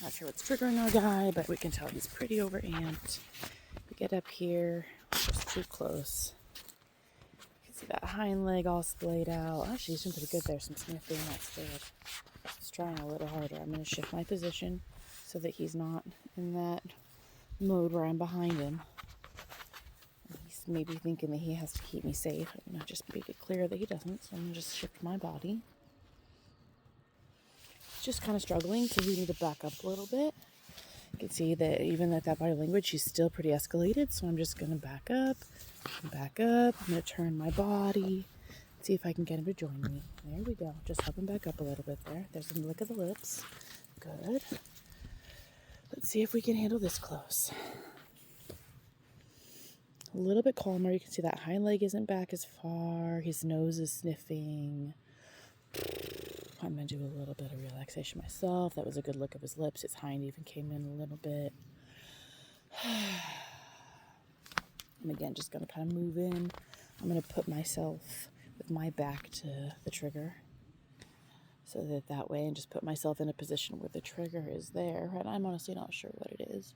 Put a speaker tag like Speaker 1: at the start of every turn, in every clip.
Speaker 1: not sure what's triggering our guy, but we can tell he's pretty overamped. We get up here, just too close. You can see that hind leg all splayed out. Actually, he's doing pretty good there. Some sniffing, that's good. He's trying a little harder. I'm going to shift my position so that he's not in that mode where I'm behind him. He's maybe thinking that he has to keep me safe. I'm going to just make it clear that he doesn't, so I'm going to just shift my body. Just kind of struggling, so we need to back up a little bit. You can see that even at that body language, she's still pretty escalated, so I'm just going to back up. I'm going to turn my body, see if I can get him to join me. There we go. Just help him back up a little bit there. There's a lick of the lips. Good. Let's see if we can handle this close. A little bit calmer. You can see that hind leg isn't back as far. His nose is sniffing. I'm going to do a little bit of relaxation myself. That was a good look of his lips. His hind even came in a little bit. I'm again just going to kind of move in. I'm going to put myself with my back to the trigger so that way, and just put myself in a position where the trigger is there. And I'm honestly not sure what it is.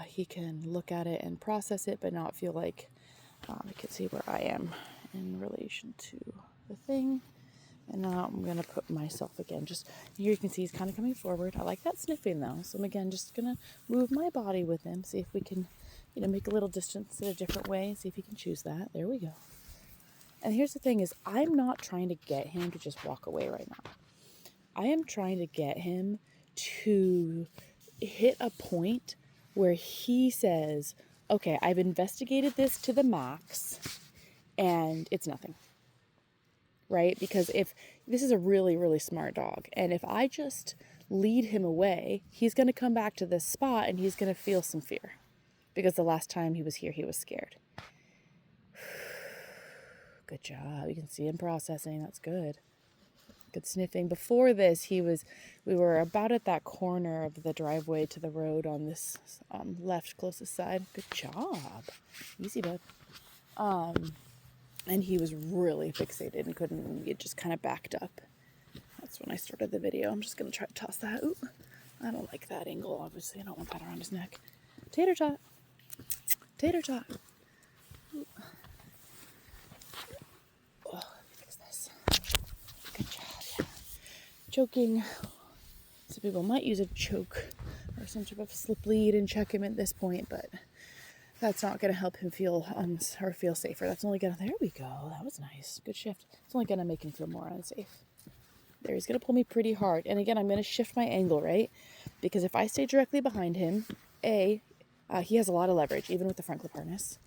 Speaker 1: He can look at it and process it, but not feel like he can see where I am in relation to the thing. And now I'm going to put myself again. Just here you can see he's kind of coming forward. I like that sniffing though. So I'm again just going to move my body with him. See if we can, make a little distance in a different way. See if he can choose that. There we go. And here's the thing is I'm not trying to get him to just walk away right now. I am trying to get him to hit a point where he says, okay, I've investigated this to the max and it's nothing. Right? Because if this is a really, really smart dog, and if I just lead him away, he's going to come back to this spot and he's going to feel some fear because the last time he was here, he was scared. Good job. You can see him processing. That's good. Good sniffing. Before this, we were about at that corner of the driveway to the road on this left closest side. Good job. Easy, bud. And he was really fixated and it just kind of backed up. That's when I started the video. I'm just going to try to toss that. Ooh, I don't like that angle, obviously. I don't want that around his neck. Tater tot. Tater tot. Ooh. Oh, let me fix this. Good job, yeah. Choking. Some people might use a choke or some type of slip lead and check him at this point, but that's not going to help him feel safer. That's only going to, there we go. That was nice. Good shift. It's only going to make him feel more unsafe. There, he's going to pull me pretty hard. And again, I'm going to shift my angle, right? Because if I stay directly behind him, he has a lot of leverage, even with the front clip harness.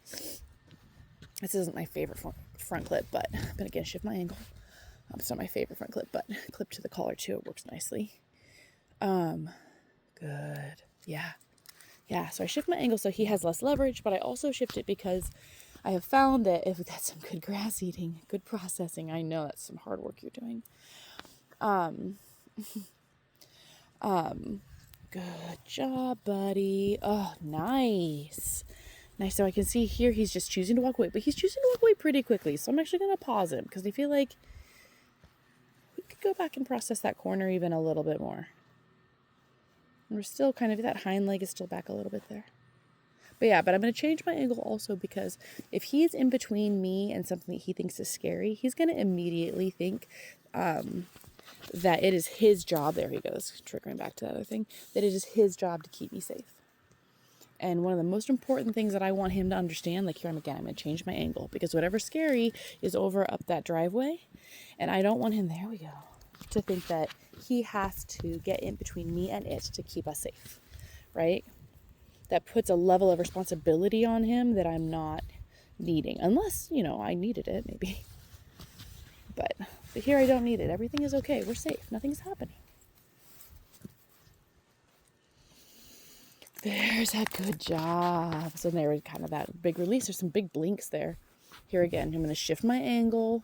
Speaker 1: This isn't my favorite front clip, but I'm going to again shift my angle. It's not my favorite front clip, but clip to the collar too. It works nicely. Good. Yeah. Yeah, so I shift my angle so he has less leverage, but I also shift it because I have found that if that's some good grass eating, good processing, I know that's some hard work you're doing. Good job, buddy. Oh, nice. Nice. So I can see here he's just choosing to walk away, but he's choosing to walk away pretty quickly. So I'm actually going to pause him because I feel like we could go back and process that corner even a little bit more. And we're still kind of, that hind leg is still back a little bit there. But I'm going to change my angle also because if he's in between me and something that he thinks is scary, he's going to immediately think that it is his job. There he goes, triggering back to that other thing, that it is his job to keep me safe. And one of the most important things that I want him to understand, like here I'm going to change my angle because whatever's scary is over up that driveway. And I don't want him, there we go, to think that he has to get in between me and it to keep us safe, right? That puts a level of responsibility on him that I'm not needing. Unless, I needed it, maybe. But here I don't need it. Everything is okay. We're safe. Nothing's happening. There's a good job. So there was kind of that big release. There's some big blinks there. Here again, I'm going to shift my angle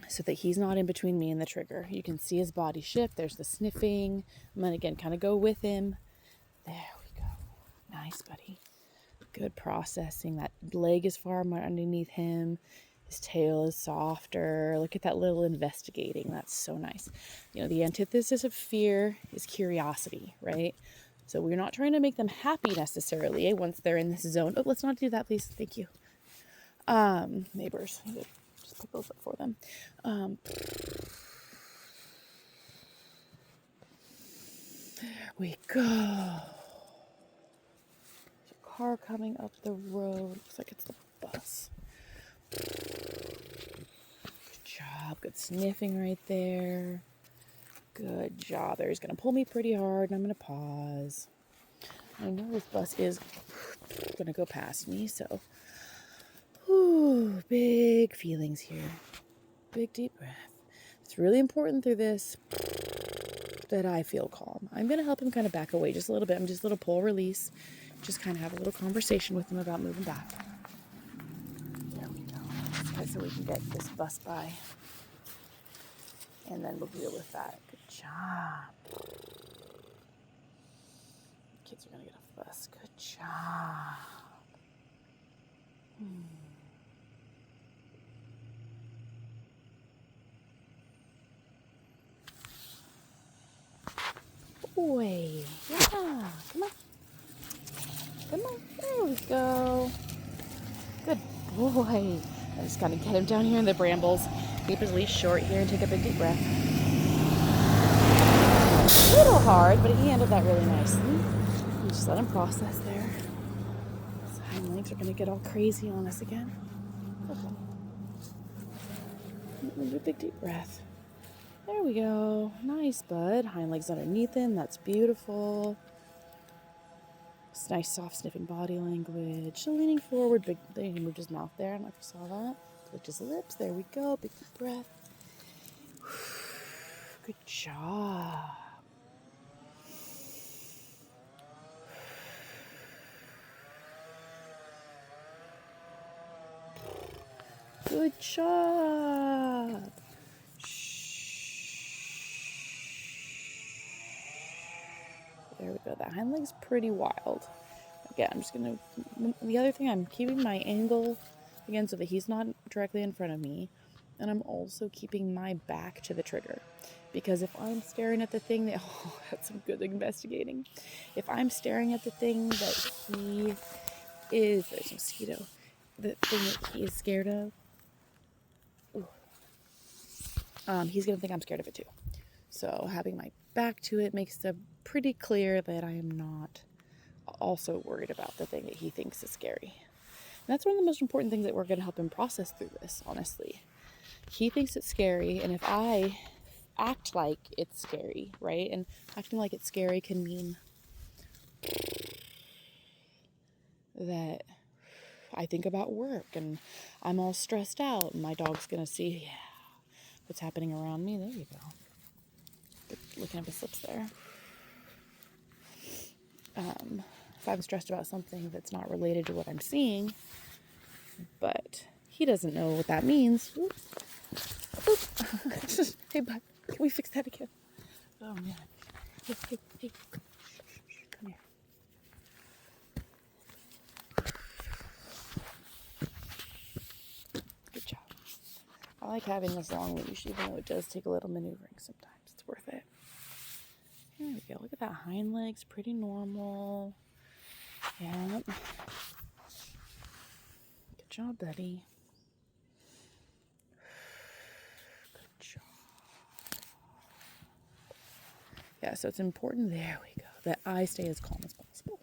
Speaker 1: so that he's not in between me and the trigger. You can see his body shift. There's the sniffing. I'm going to, again, kind of go with him. There we go. Nice, buddy. Good processing. That leg is far more underneath him. His tail is softer. Look at that little investigating. That's so nice. You know, the antithesis of fear is curiosity, right? So we're not trying to make them happy necessarily once they're in this zone. Oh, let's not do that, please. Thank you. Neighbors. Just pick those up for them. There we go. There's a car coming up the road. Looks like it's the bus. Good job. Good sniffing right there. Good job. There. He's going to pull me pretty hard, and I'm going to pause. I know this bus is going to go past me, so big feelings here. Big deep breath. It's really important through this that I feel calm. I'm going to help him kind of back away just a little bit. I'm just a little pull release. Just kind of have a little conversation with him about moving back. There we go. Okay, so we can get this bus by. And then we'll deal with that. Good job. Kids are going to get off the bus. Good job. Boy. Yeah. Come on. Come on. There we go. Good boy. I just gotta get him down here in the brambles. Keep his leash short here and take a big deep breath. A little hard, but he handled that really nicely. You just let him process there. His hind legs are gonna get all crazy on us again. Okay. Do a big deep breath. There we go. Nice, bud. Hind legs underneath him. That's beautiful. It's nice, soft, sniffing body language. So leaning forward. Big. He moved his mouth there. I don't know if you saw that. Licked his lips. There we go. Big deep breath. Good job. Good job. There we go. That hind leg's pretty wild. Again, I'm just going to... The other thing, I'm keeping my angle, again, so that he's not directly in front of me. And I'm also keeping my back to the trigger. Because if I'm staring at the thing that... Oh, that's some good investigating. If I'm staring at the thing that he is... There's a mosquito. The thing that he is scared of. He's going to think I'm scared of it too. So having my back to it makes it pretty clear that I am not also worried about the thing that he thinks is scary. And that's one of the most important things that we're going to help him process through this, honestly. He thinks it's scary, and if I act like it's scary, right? And acting like it's scary can mean that I think about work and I'm all stressed out, and my dog's going to see, what's happening around me. There you go. Looking at his lips there. If I'm stressed about something that's not related to what I'm seeing, but he doesn't know what that means. Oop. Oop. Hey, bud, can we fix that again? Oh, man. Hey. Come here. Good job. I like having this long leash, even though it does take a little maneuvering sometimes. It's worth it. There we go. Look at that hind legs. Pretty normal. Yep. Good job, buddy. Good job. Yeah, so it's important, there we go, that I stay as calm as possible.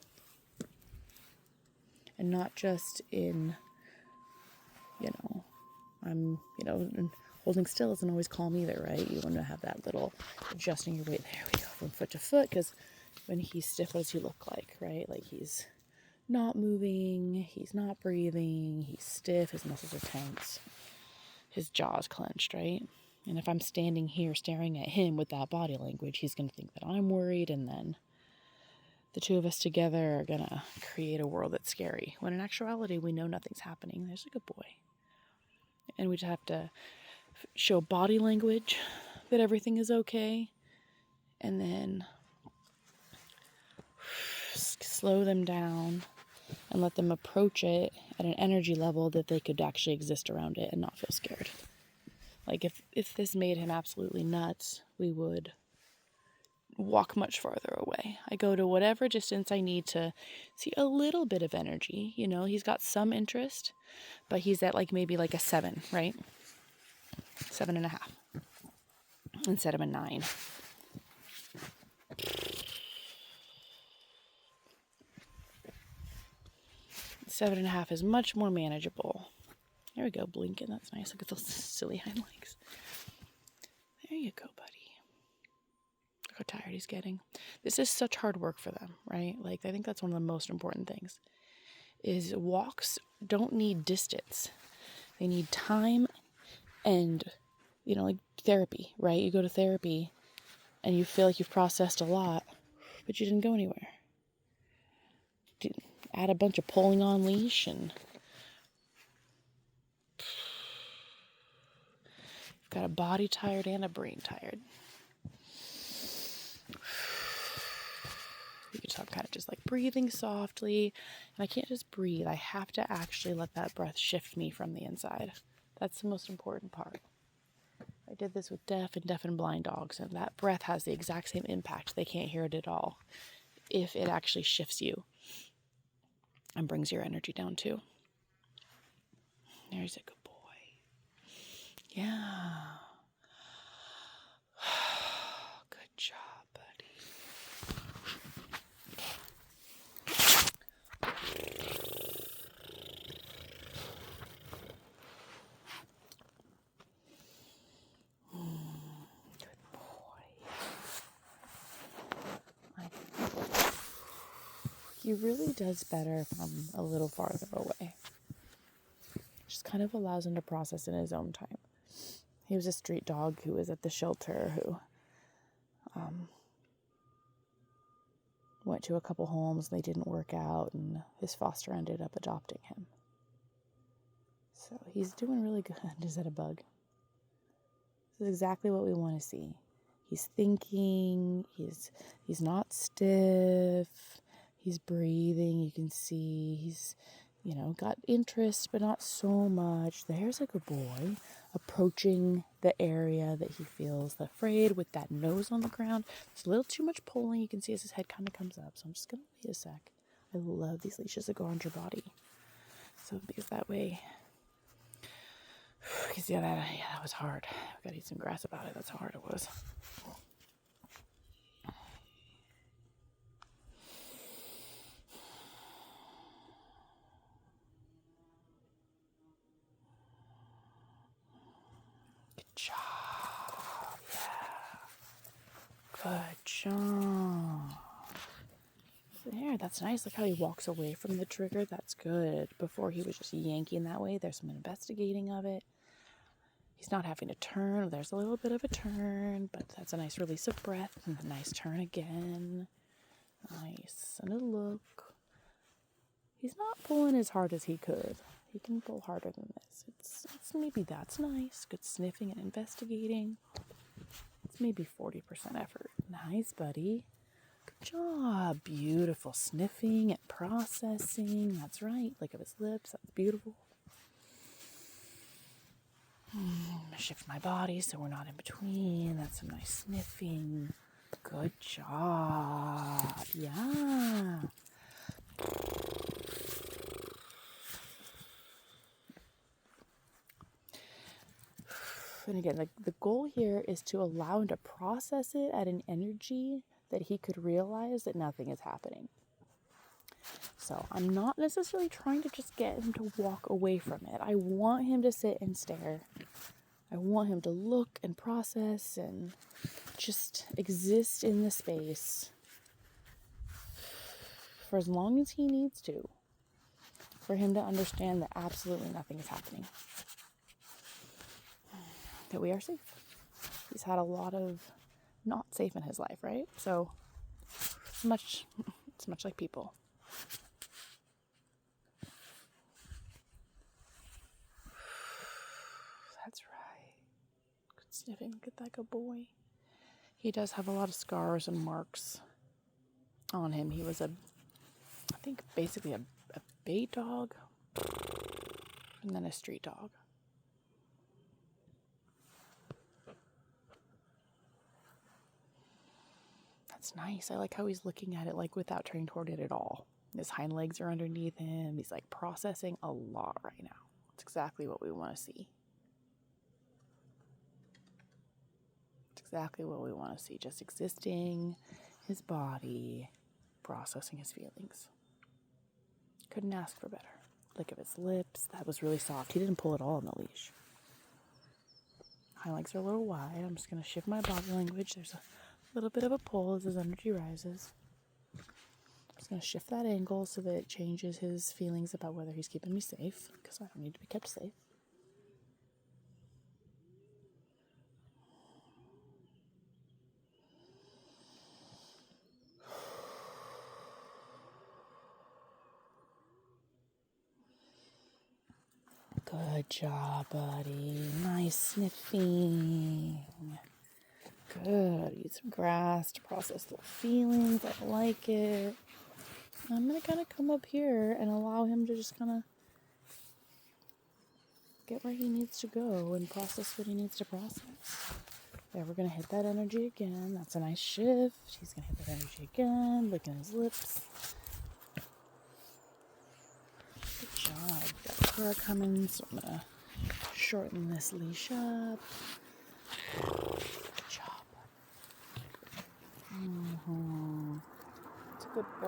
Speaker 1: And not just in, holding still isn't always calm either, right? You want to have that little adjusting your weight. There we go, from foot to foot, because when he's stiff, what does he look like, right? Like he's not moving, he's not breathing, he's stiff, his muscles are tense, his jaw's clenched, right? And if I'm standing here staring at him with that body language, he's going to think that I'm worried, and then the two of us together are going to create a world that's scary, when in actuality, we know nothing's happening. There's a good boy. And we just have to show body language that everything is okay, and then slow them down and let them approach it at an energy level that they could actually exist around it and not feel scared. Like if this made him absolutely nuts, we would walk much farther away. I go to whatever distance I need to see a little bit of energy. You know, he's got some interest, but he's at like maybe like a 7, right? 7.5 instead of a 9. Seven and a half is much more manageable. There we go, blinking. That's nice. Look at those silly hind legs. There you go, buddy. Look how tired he's getting. This is such hard work for them, right? Like, I think that's one of the most important things. Is walks don't need distance. They need time and, you know, like therapy, right? You go to therapy and you feel like you've processed a lot, but you didn't go anywhere. Add a bunch of pulling on leash and you've got a body tired and a brain tired. You can tell I'm kind of just like breathing softly, and I can't just breathe. I have to actually let that breath shift me from the inside. That's the most important part. I did this with deaf and blind dogs, and that breath has the exact same impact. They can't hear it at all if it actually shifts you and brings your energy down too. There's a good boy. Yeah. Good job, buddy. Good boy. He really does better from a little farther away. Just kind of allows him to process in his own time. He was a street dog who was at the shelter who went to a couple homes and they didn't work out, and his foster ended up adopting him. So he's doing really good. Is that a bug? This is exactly what we want to see. He's thinking, he's not stiff, he's breathing, you can see he's, you know, got interest, but not so much. There's a good boy approaching the area that he feels afraid with that nose on the ground. There's a little too much pulling. You can see as his head kind of comes up. So I'm just going to wait a sec. I love these leashes that go on your body. So because that way, because that was hard. I got to eat some grass about it. That's how hard it was. Job. Yeah. Good job. There, that's nice. Look how he walks away from the trigger. That's good. Before he was just yanking that way. There's some investigating of it. He's not having to turn. There's a little bit of a turn, but that's a nice release of breath and a nice turn again. Nice. And a look. He's not pulling as hard as he could. He can pull harder than this. It's maybe that's nice. Good sniffing and investigating. It's maybe 40% effort. Nice, buddy. Good job. Beautiful sniffing and processing. That's right. Look at his lips. That's beautiful. I'm going to shift my body so we're not in between. That's some nice sniffing. Good job. Yeah. And again, like the goal here is to allow him to process it at an energy that he could realize that nothing is happening. So I'm not necessarily trying to just get him to walk away from it. I want him to sit and stare. I want him to look and process and just exist in the space for as long as he needs to, for him to understand that absolutely nothing is happening. That we are safe. He's had a lot of not safe in his life, right? So it's much like people. That's right. Good sniffing. Look at that good boy. He does have a lot of scars and marks on him. He was basically a bait dog, and then a street dog. That's nice. I like how he's looking at it like without turning toward it at all. His hind legs are underneath him. He's like processing a lot right now. It's exactly what we want to see. It's exactly what we want to see. Just existing, his body, processing his feelings. Couldn't ask for better. Lick of his lips. That was really soft. He didn't pull at all on the leash. Hind legs are a little wide. I'm just going to shift my body language. There's a little bit of a pull as his energy rises. I'm just going to shift that angle so that it changes his feelings about whether he's keeping me safe, because I don't need to be kept safe. Good job, buddy. Nice sniffing. Good. Eat some grass to process the feelings. I like it. I'm going to kind of come up here and allow him to just kind of get where he needs to go and process what he needs to process. Yeah, we're going to hit that energy again. That's a nice shift. He's going to hit that energy again. Licking his lips. Good job. Got the car coming, so I'm going to shorten this leash up. Good job. It's a good boy.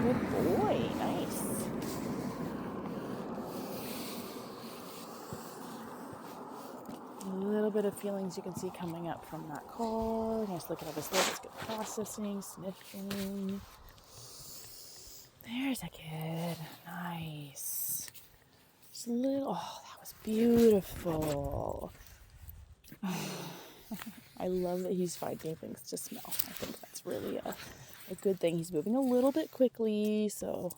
Speaker 1: Good boy. Nice. A little bit of feelings you can see coming up from that car. Nice looking at his lips. Good processing, sniffing. There's a kid. Nice. Just a little. Oh, that was beautiful. I love that he's finding things to smell. I think that's really a good thing. He's moving a little bit quickly, so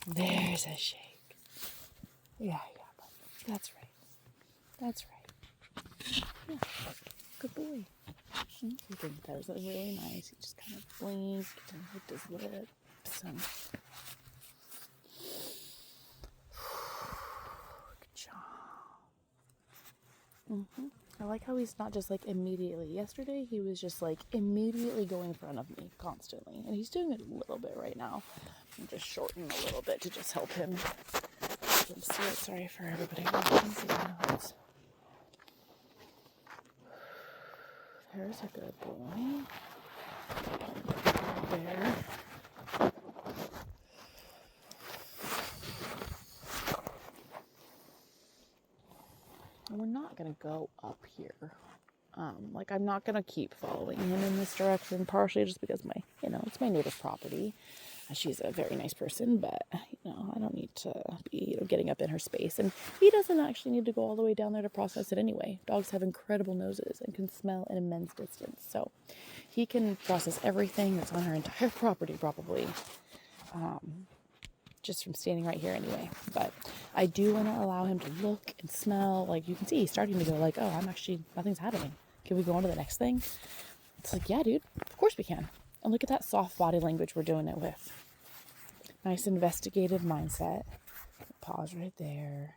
Speaker 1: there's a shake. Yeah, that's right. That's right. Yeah, good boy. That was really nice. He just kind of blinked and licked his lips and good job. I like how he's not just like immediately. Yesterday he was just like immediately going in front of me constantly, and he's doing it a little bit right now. I'm just shortening a little bit to just help him. I'm so sorry for everybody watching. There's a good boy. There. And we're not going to go up here. I'm not going to keep following him in this direction, partially just because it's my neighbor's property. She's a very nice person, but, I don't need to be, getting up in her space. And he doesn't actually need to go all the way down there to process it anyway. Dogs have incredible noses and can smell an immense distance. So he can process everything that's on her entire property, probably. Just from standing right here anyway. But I do want to allow him to look and smell. Like, you can see he's starting to go like, oh, nothing's happening. Can we go on to the next thing? It's like, yeah, dude, of course we can. And look at that soft body language we're doing it with. Nice investigative mindset. Pause right there.